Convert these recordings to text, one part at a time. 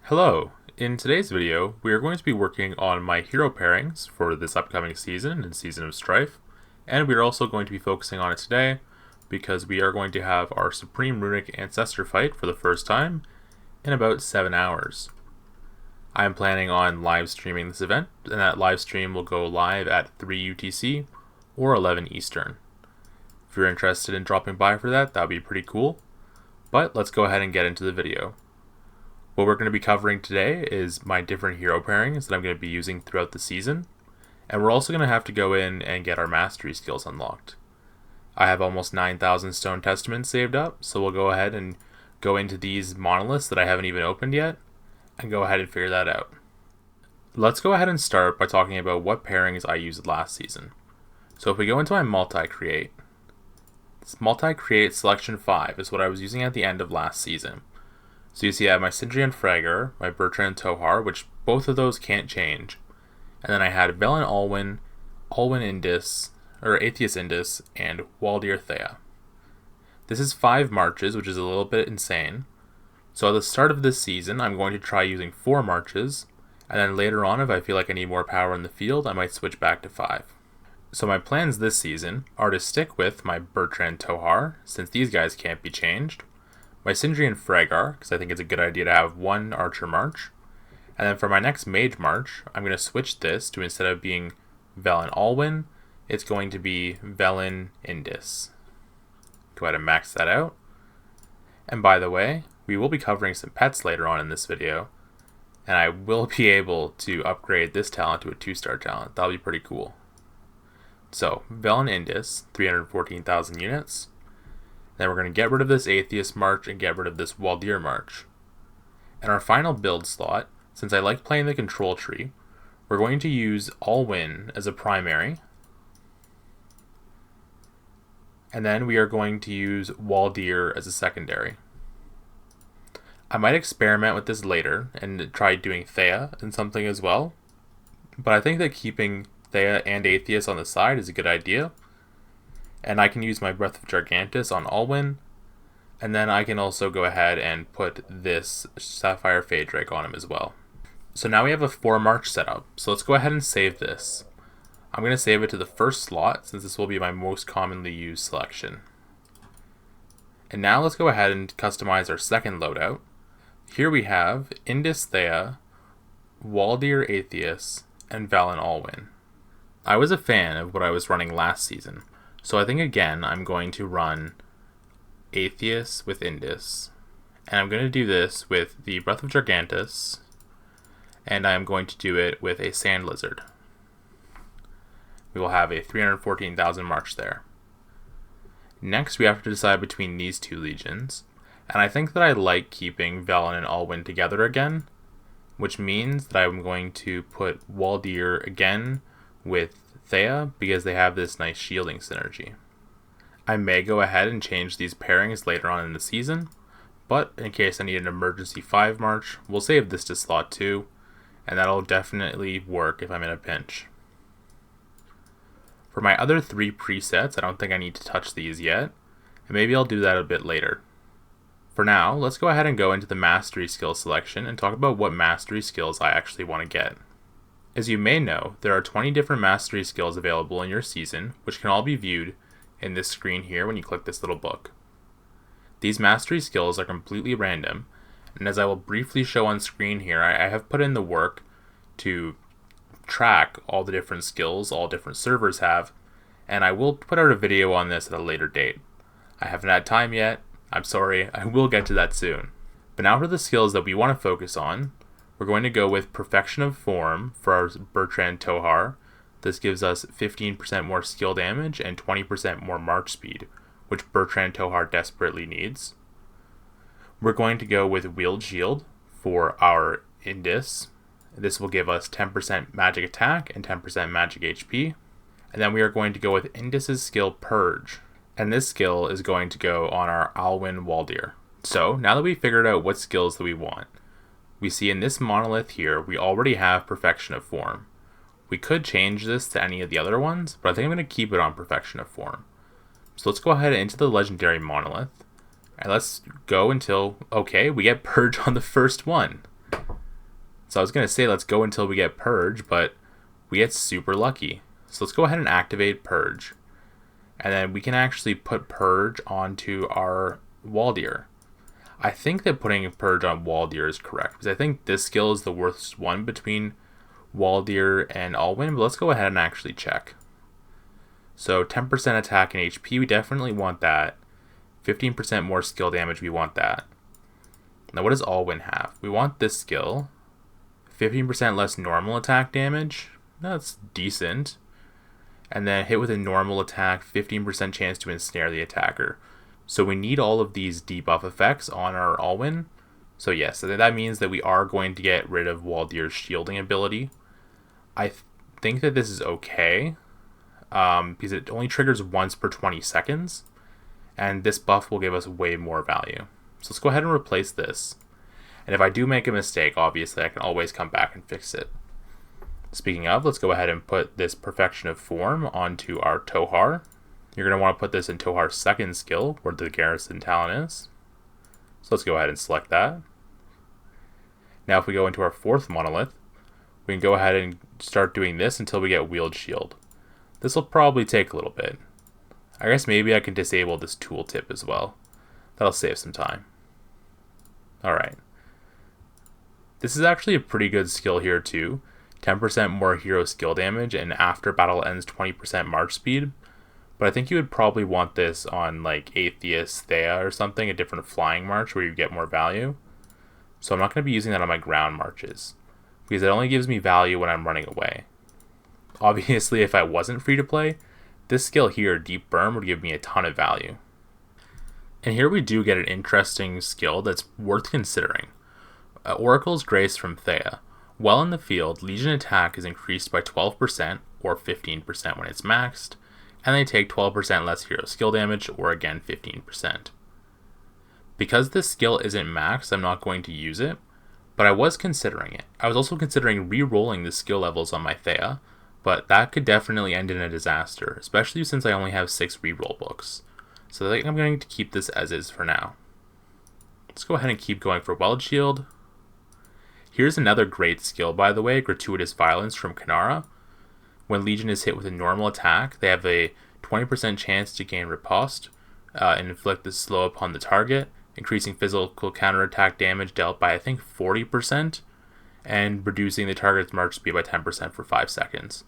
Hello! In today's video, we are going to be working on my hero pairings for this upcoming season and Season of Strife, and we are also going to be focusing on it today because we are going to have our Supreme Runic Ancestor fight for the first time in about 7 hours. I am planning on live streaming this event, and that live stream will go live at 3 UTC or 11 Eastern. If you're interested in dropping by for that would be pretty cool, but let's go ahead and get into the video. What we're going to be covering today is my different hero pairings that I'm going to be using throughout the season, and we're also going to have to go in and get our mastery skills unlocked. I have almost 9,000 Stone Testaments saved up, so we'll go ahead and go into these monoliths that I haven't even opened yet, and go ahead and figure that out. Let's go ahead and start by talking about what pairings I used last season. So if we go into my multi-create, this multi-create selection 5 is what I was using at the end of last season. So you see I have my Sindri and Fragor, my Bertrand Tohar, which both of those can't change. And then I had Velen Alwyn, Alwyn Indis, or Atheist Indis, and Waldir Thea. This is 5 marches, which is a little bit insane. So at the start of this season, I'm going to try using 4 marches, and then later on, if I feel like I need more power in the field, I might switch back to 5. So my plans this season are to stick with my Bertrand Tohar, since these guys can't be changed, my Sindri and Fragor, because I think it's a good idea to have 1 Archer March. And then for my next Mage March, I'm going to switch this to, instead of being Velen Alwyn, it's going to be Velen Indis. Go ahead and max that out. And by the way, we will be covering some pets later on in this video, and I will be able to upgrade this talent to a 2-star talent. That'll be pretty cool. So, Velen Indis, 314,000 units. Then we're going to get rid of this Atheist March and get rid of this Waldir March. And our final build slot, since I like playing the control tree, we're going to use Alwyn as a primary. And then we are going to use Waldir as a secondary. I might experiment with this later and try doing Thea and something as well. But I think that keeping Thea and Atheist on the side is a good idea. And I can use my Breath of Gigantus on Alwyn, and then I can also go ahead and put this Sapphire Phaedrake on him as well. So now we have a 4 march setup, so let's go ahead and save this. I'm going to save it to the first slot, since this will be my most commonly used selection. And now let's go ahead and customize our second loadout. Here we have Indis Thea, Waldir Atheist, and Velen Alwyn. I was a fan of what I was running last season, so I think again I'm going to run Atheist with Indis, and I'm going to do this with the Breath of Gigantus, and I'm going to do it with a Sand Lizard. We will have a 314,000 march there. Next we have to decide between these 2 legions, and I think that I like keeping Velen and Alwyn together again, which means that I'm going to put Waldir again with Thea, because they have this nice shielding synergy. I may go ahead and change these pairings later on in the season, but in case I need an emergency 5 march, we'll save this to slot 2, and that'll definitely work if I'm in a pinch. For my other 3 presets, I don't think I need to touch these yet, and maybe I'll do that a bit later. For now, let's go ahead and go into the mastery skill selection and talk about what mastery skills I actually want to get. As you may know, there are 20 different mastery skills available in your season, which can all be viewed in this screen here when you click this little book. These mastery skills are completely random, and as I will briefly show on screen here, I have put in the work to track all the different skills all different servers have, and I will put out a video on this at a later date. I haven't had time yet, I'm sorry, I will get to that soon. But now for the skills that we want to focus on, we're going to go with Perfection of Form for our Bertrand Tohar. This gives us 15% more skill damage and 20% more march speed, which Bertrand Tohar desperately needs. We're going to go with Wield Shield for our Indis. This will give us 10% magic attack and 10% magic HP. And then we are going to go with Indis's skill Purge. And this skill is going to go on our Alwyn Waldir. So now that we've figured out what skills that we want, we see in this monolith here, we already have Perfection of Form. We could change this to any of the other ones, but I think I'm going to keep it on Perfection of Form. So let's go ahead into the legendary monolith, and let's go until, okay, we get Purge on the first one. So I was going to say let's go until we get Purge, but we get super lucky. So let's go ahead and activate Purge. And then we can actually put Purge onto our Waldir. I think that putting Purge on Waldir is correct, because I think this skill is the worst one between Waldir and Alwyn, but let's go ahead and actually check. So 10% attack and HP, we definitely want that. 15% more skill damage, we want that. Now what does Alwyn have? We want this skill. 15% less normal attack damage, that's decent. And then hit with a normal attack, 15% chance to ensnare the attacker. So we need all of these debuff effects on our Alwyn. So yes, that means that we are going to get rid of Waldir's shielding ability. I think that this is okay, because it only triggers once per 20 seconds, and this buff will give us way more value. So let's go ahead and replace this. And if I do make a mistake, obviously I can always come back and fix it. Speaking of, let's go ahead and put this Perfection of Form onto our Tohar. You're going to want to put this in Tohar's second skill, where the Garrison talent is. So let's go ahead and select that. Now if we go into our fourth monolith, we can go ahead and start doing this until we get Wield Shield. This will probably take a little bit. I guess maybe I can disable this tooltip as well. That'll save some time. Alright. This is actually a pretty good skill here too. 10% more hero skill damage, and after battle ends 20% march speed. But I think you would probably want this on like Atheist Thea or something, a different flying march where you get more value. So I'm not going to be using that on my ground marches, because it only gives me value when I'm running away. Obviously, if I wasn't free to play, this skill here, Deep Burn, would give me a ton of value. And here we do get an interesting skill that's worth considering. Oracle's Grace from Thea. While in the field, Legion attack is increased by 12% or 15% when it's maxed, and they take 12% less hero skill damage, or again 15%. Because this skill isn't maxed, I'm not going to use it, but I was considering it. I was also considering re-rolling the skill levels on my Thea, but that could definitely end in a disaster, especially since I only have 6 reroll books. So I think I'm going to keep this as is for now. Let's go ahead and keep going for Weld Shield. Here's another great skill, by the way, Gratuitous Violence from Kanara. When Legion is hit with a normal attack, they have a 20% chance to gain riposte and inflict the slow upon the target, increasing physical counterattack damage dealt by I think 40%, and reducing the target's march speed by 10% for 5 seconds.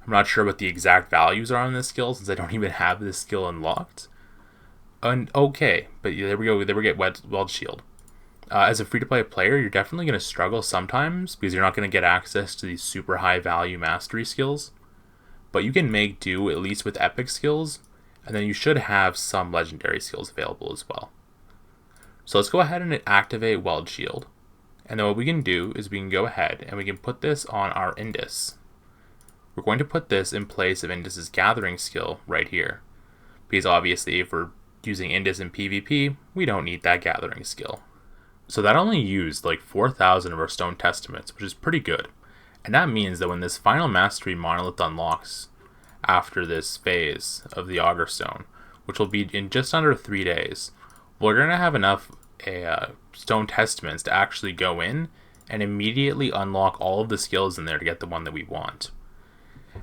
I'm not sure what the exact values are on this skill, since I don't even have this skill unlocked. And okay, but there we go, there we get Weld Shield. As a free-to-play player, you're definitely going to struggle sometimes, because you're not going to get access to these super high-value mastery skills. But you can make do, at least with epic skills, and then you should have some legendary skills available as well. So let's go ahead and activate Weld Shield. And then what we can do is we can go ahead and we can put this on our Indus. We're going to put this in place of Indus's Gathering skill right here. Because obviously if we're using Indus in PvP, we don't need that Gathering skill. So that only used like 4,000 of our Stone Testaments, which is pretty good. And that means that when this final Mastery Monolith unlocks after this phase of the Augur Stone, which will be in just under 3 days, we're going to have enough Stone Testaments to actually go in and immediately unlock all of the skills in there to get the one that we want.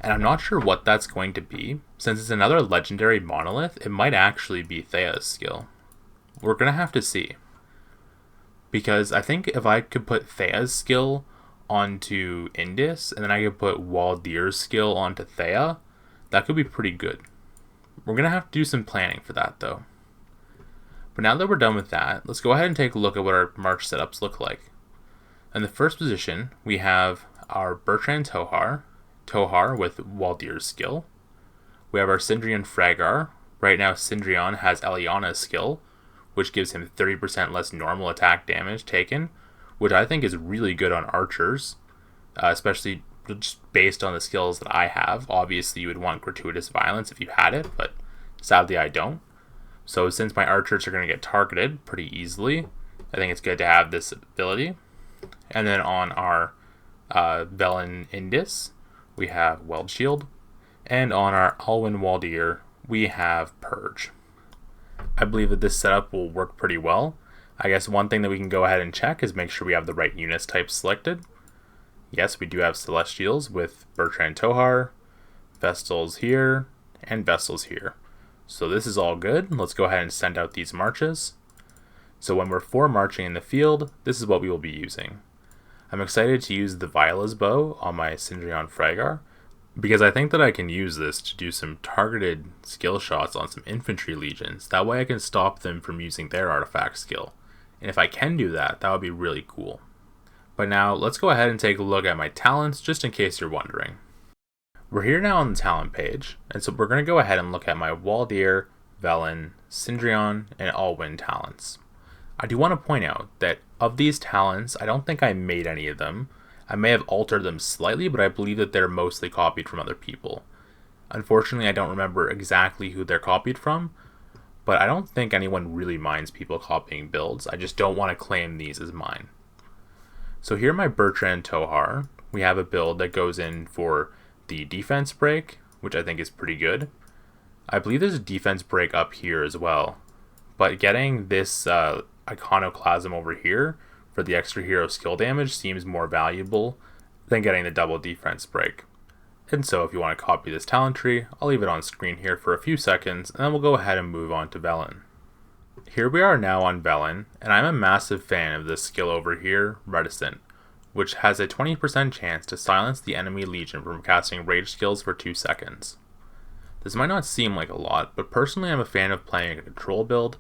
And I'm not sure what that's going to be. Since it's another legendary monolith, it might actually be Thea's skill. We're going to have to see. Because I think if I could put Thea's skill onto Indus, and then I could put Waldir's skill onto Thea, that could be pretty good. We're going to have to do some planning for that though. But now that we're done with that, let's go ahead and take a look at what our march setups look like. In the first position, we have our Bertrand Tohar with Waldir's skill. We have our Sindrian Fragar. Right now Sindrian has Eliana's skill, which gives him 30% less normal attack damage taken, which I think is really good on archers, especially just based on the skills that I have. Obviously, you would want Gratuitous Violence if you had it, but sadly I don't. So since my archers are going to get targeted pretty easily, I think it's good to have this ability. And then on our Velen Indus, we have Weld Shield. And on our Alwyn Waldir, we have Purge. I believe that this setup will work pretty well. I guess one thing that we can go ahead and check is make sure we have the right units type selected. Yes, we do have Celestials with Bertrand Tohar, Vestals here, and Vestals here. So this is all good. Let's go ahead and send out these marches. So when we're 4 marching in the field, this is what we will be using. I'm excited to use the Viola's bow on my Sindrion Fragar, because I think that I can use this to do some targeted skill shots on some infantry legions. That way I can stop them from using their artifact skill. And if I can do that, that would be really cool. But now, let's go ahead and take a look at my talents, just in case you're wondering. We're here now on the talent page, and so we're going to go ahead and look at my Waldir, Velen, Sindrion, and Alwyn talents. I do want to point out that of these talents, I don't think I made any of them. I may have altered them slightly, but I believe that they're mostly copied from other people. Unfortunately, I don't remember exactly who they're copied from, but I don't think anyone really minds people copying builds. I just don't want to claim these as mine. So here my Bertrand Tohar, we have a build that goes in for the defense break, which I think is pretty good. I believe there's a defense break up here as well, but getting this iconoclasm over here for the extra hero skill damage seems more valuable than getting the double defense break. And so if you want to copy this talent tree, I'll leave it on screen here for a few seconds, and then we'll go ahead and move on to Velen. Here we are now on Velen, and I'm a massive fan of this skill over here, Reticent, which has a 20% chance to silence the enemy legion from casting rage skills for 2 seconds. This might not seem like a lot, but personally I'm a fan of playing a control build,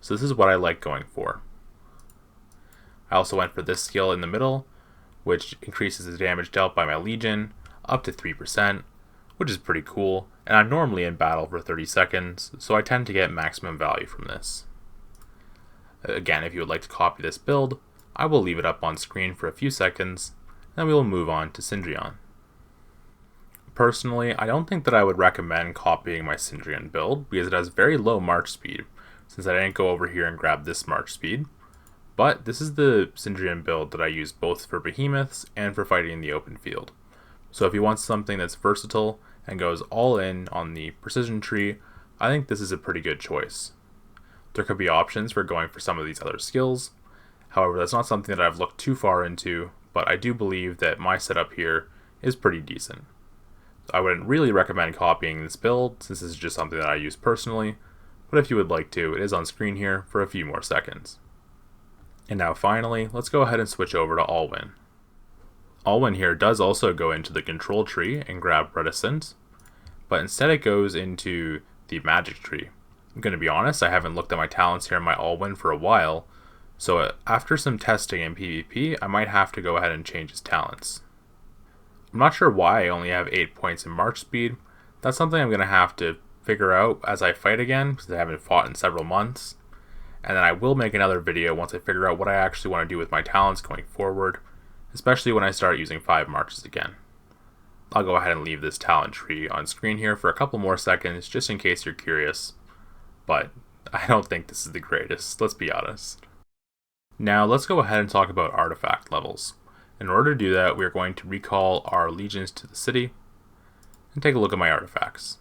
so this is what I like going for. I also went for this skill in the middle, which increases the damage dealt by my legion up to 3%, which is pretty cool, and I'm normally in battle for 30 seconds, so I tend to get maximum value from this. Again, if you would like to copy this build, I will leave it up on screen for a few seconds, then we will move on to Sindrion. Personally, I don't think that I would recommend copying my Sindrion build, because it has very low march speed, since I didn't go over here and grab this march speed. But this is the Sindrion build that I use both for behemoths and for fighting in the open field. So if you want something that's versatile and goes all in on the precision tree, I think this is a pretty good choice. There could be options for going for some of these other skills. However, that's not something that I've looked too far into, but I do believe that my setup here is pretty decent. I wouldn't really recommend copying this build, since this is just something that I use personally, but if you would like to, it is on screen here for a few more seconds. And now finally, let's go ahead and switch over to Alwyn. Alwyn here does also go into the control tree and grab Reticent, but instead it goes into the magic tree. I'm going to be honest, I haven't looked at my talents here in my Alwyn for a while, so after some testing in PvP, I might have to go ahead and change his talents. I'm not sure why I only have 8 points in march speed. That's something I'm going to have to figure out as I fight again, because I haven't fought in several months. And then I will make another video once I figure out what I actually want to do with my talents going forward, especially when I start using 5 marches again. I'll go ahead and leave this talent tree on screen here for a couple more seconds, just in case you're curious. But I don't think this is the greatest, let's be honest. Now let's go ahead and talk about artifact levels. In order to do that, we are going to recall our legions to the city and take a look at my artifacts.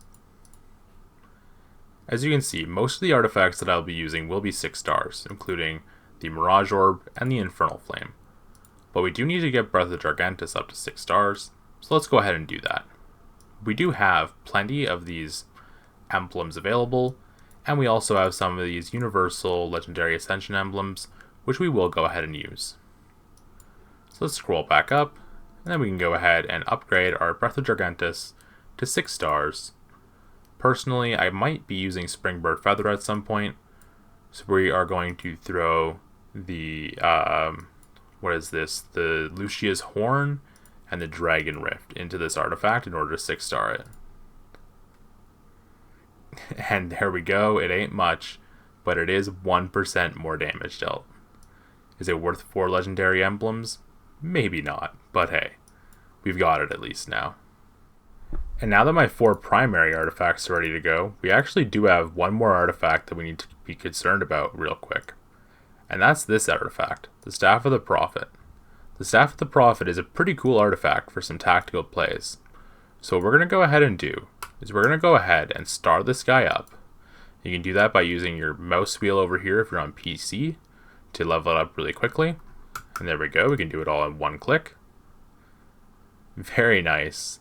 As you can see, most of the artifacts that I'll be using will be 6 stars, including the Mirage Orb and the Infernal Flame. But we do need to get Breath of Gargantus up to 6 stars, so let's go ahead and do that. We do have plenty of these emblems available, and we also have some of these Universal Legendary Ascension emblems, which we will go ahead and use. So let's scroll back up, and then we can go ahead and upgrade our Breath of Gargantus to 6 stars. Personally, I might be using Springbird Feather at some point, so we are going to throw the, the Lucia's Horn and the Dragon Rift into this artifact in order to 6-star it. And there we go, it ain't much, but it is 1% more damage dealt. Is it worth 4 legendary emblems? Maybe not, but hey, we've got it at least now. And now that my 4 primary artifacts are ready to go, we actually do have one more artifact that we need to be concerned about real quick. And that's this artifact, the Staff of the Prophet. The Staff of the Prophet is a pretty cool artifact for some tactical plays. So what we're going to go ahead and do is we're going to go ahead and star this guy up. You can do that by using your mouse wheel over here if you're on PC to level it up really quickly. And there we go, we can do it all in one click. Very nice.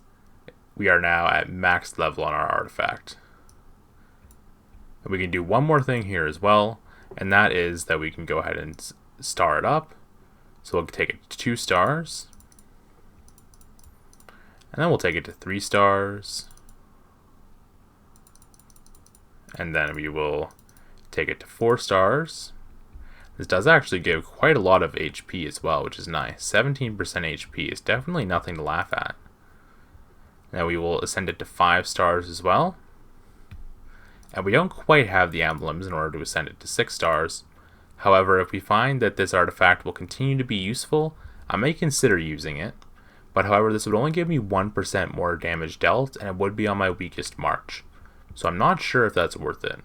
We are now at max level on our artifact. And we can do one more thing here as well, and that is that we can go ahead and star it up. So we'll take it to 2 stars. And then we'll take it to 3 stars. And then we will take it to 4 stars. This does actually give quite a lot of HP as well, which is nice. 17% HP is definitely nothing to laugh at. Now we will ascend it to 5 stars as well. And we don't quite have the emblems in order to ascend it to 6 stars. However, if we find that this artifact will continue to be useful, I may consider using it. But however, this would only give me 1% more damage dealt, and it would be on my weakest march. So I'm not sure if that's worth it.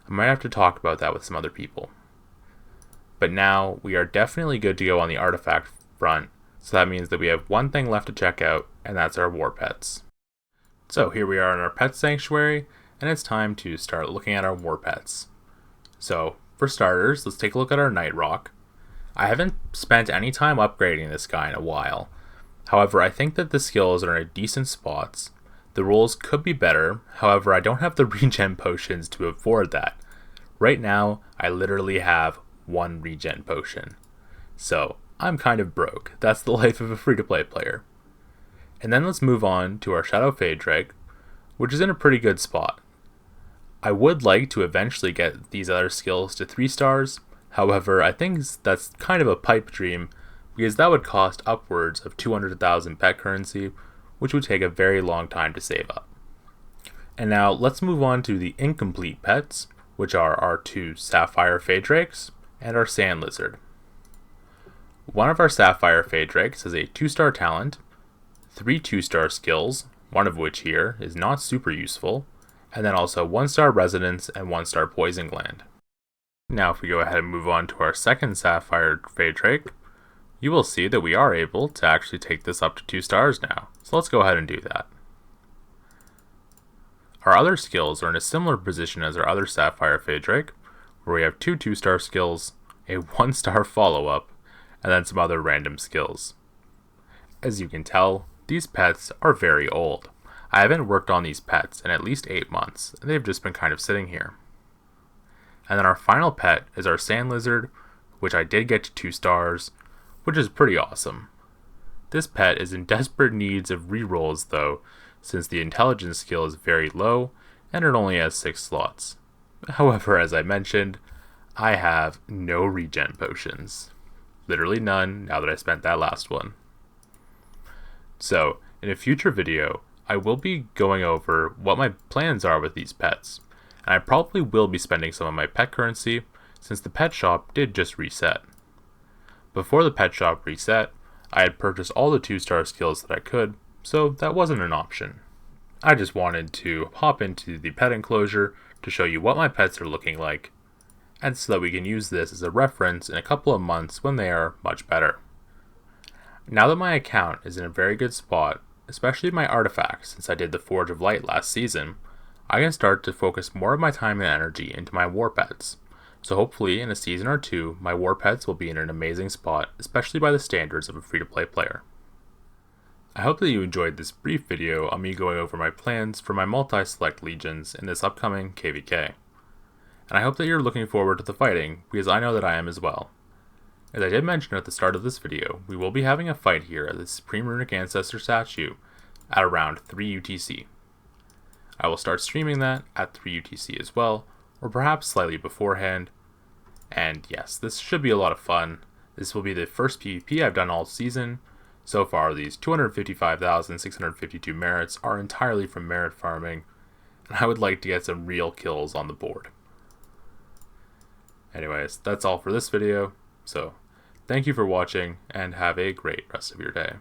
I might have to talk about that with some other people. But now, we are definitely good to go on the artifact front, so that means that we have one thing left to check out, and that's our war pets. So here we are in our pet sanctuary, and it's time to start looking at our war pets. So, for starters, let's take a look at our Night Rock. I haven't spent any time upgrading this guy in a while. However, I think that the skills are in decent spots. The rolls could be better, however, I don't have the regen potions to afford that. Right now, I literally have 1 regen potion. So, I'm kind of broke. That's the life of a free-to-play player. And then let's move on to our Shadow Fade Drake, which is in a pretty good spot. I would like to eventually get these other skills to 3 stars, however, I think that's kind of a pipe dream, because that would cost upwards of 200,000 pet currency, which would take a very long time to save up. And now let's move on to the incomplete pets, which are our 2 Sapphire Fade Drakes and our Sand Lizard. One of our Sapphire Fade Drakes has a 2-star talent, 3 2-star skills, one of which here is not super useful, and then also 1-star Resonance and 1-star Poison Gland. Now if we go ahead and move on to our second Sapphire Fade Drake, you will see that we are able to actually take this up to 2 stars now. So let's go ahead and do that. Our other skills are in a similar position as our other Sapphire Fade Drake, where we have 2 2-star skills, a 1-star follow-up, and then some other random skills. As you can tell, these pets are very old. I haven't worked on these pets in at least 8 months, and they've just been kind of sitting here. And then our final pet is our Sand Lizard, which I did get to 2 stars, which is pretty awesome. This pet is in desperate needs of rerolls though, since the intelligence skill is very low, and it only has 6 slots. However, as I mentioned, I have no regen potions. Literally none, now that I spent that last one. So, in a future video, I will be going over what my plans are with these pets, and I probably will be spending some of my pet currency, since the pet shop did just reset. Before the pet shop reset, I had purchased all the 2-star skills that I could, so that wasn't an option. I just wanted to hop into the pet enclosure to show you what my pets are looking like, and so that we can use this as a reference in a couple of months when they are much better. Now that my account is in a very good spot, especially my artifacts since I did the Forge of Light last season, I can start to focus more of my time and energy into my war pets. So hopefully in a season or 2, my war pets will be in an amazing spot, especially by the standards of a free-to-play player. I hope that you enjoyed this brief video on me going over my plans for my multi-select legions in this upcoming KVK. And I hope that you're looking forward to the fighting, because I know that I am as well. As I did mention at the start of this video, we will be having a fight here at the Supreme Runic Ancestor statue at around 3 UTC. I will start streaming that at 3 UTC as well, or perhaps slightly beforehand. And yes, this should be a lot of fun. This will be the first PvP I've done all season. So far, these 255,652 merits are entirely from merit farming, and I would like to get some real kills on the board. Anyways, that's all for this video, so thank you for watching, and have a great rest of your day.